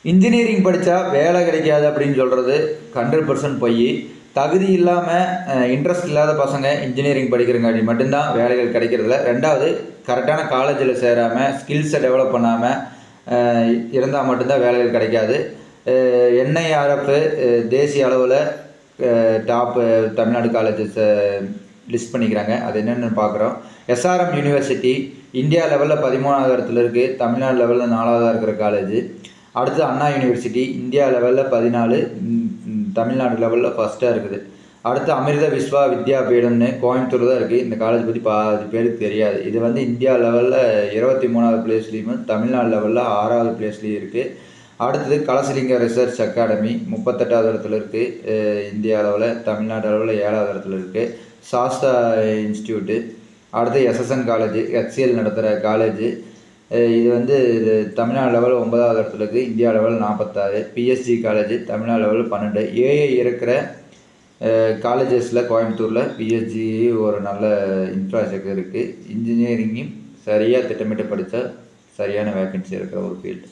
Engineering படித்தா வேலை கிடைக்காது அப்படின்னு சொல்கிறது 100% பொய். தகுதி இல்லாமல் இன்ட்ரெஸ்ட் இல்லாத பசங்க இன்ஜினியரிங் படிக்கிறங்காட்டி மட்டும்தான் வேலைகள் கிடைக்கிறதில்ல. ரெண்டாவது, கரெக்டான காலேஜில் சேராமல் ஸ்கில்ஸை டெவலப் பண்ணாமல் இருந்தால் மட்டும்தான் வேலைகள் கிடைக்காது. என்ஐஆர்எஃப் தேசிய அளவில் டாப்பு தமிழ்நாடு காலேஜஸை லிஸ்ட் பண்ணிக்கிறாங்க. அது என்னென்னு பார்க்குறோம். எஸ்ஆர்எம் யூனிவர்சிட்டி இந்தியா லெவலில் 13வது இடத்துல இருக்குது, தமிழ்நாடு லெவலில் 4வதாக இருக்கிற காலேஜ். அடுத்து அண்ணா யூனிவர்சிட்டி இந்தியா லெவலில் 14, தமிழ்நாடு லெவலில் ஃபஸ்ட்டாக இருக்குது. அடுத்து அமிர்த விஸ்வா வித்யாபீடம்னு கோயம்புத்தூர் தான் இருக்குது. இந்த காலேஜ் பற்றி பாதி பேருக்கு தெரியாது. இது வந்து இந்தியா லெவலில் 23வது பிளேஸ்லேயும் தமிழ்நாடு லெவலில் 6வது பிளேஸ்லேயும் இருக்குது. அடுத்தது கலசலிங்க ரிசர்ச் அகாடமி 38வது இடத்துல இருக்குது இந்தியா அளவில், தமிழ்நாடு அளவில் 7வது இடத்துல இருக்குது. சாஸ்தா இன்ஸ்டியூட்டு. அடுத்து எஸ்எஸ்என் காலேஜ் HCL நடத்துகிற காலேஜ். இது வந்து தமிழ்நாடு லெவல் 9வது இடத்துல இருக்குது, India level 46. PSG college Tamil Nadu level 12. AI இருக்கிற காலேஜஸில் கோயம்புத்தூரில் பிஎஸ்ஜி ஒரு நல்ல இன்ஃப்ராஸ்ட்ரக்சர் இருக்குது. இன்ஜினியரிங்கும் சரியாக திட்டமிட்டு படித்தா சரியான வேக்கன்சி இருக்கிற ஒரு ஃபீல்டு.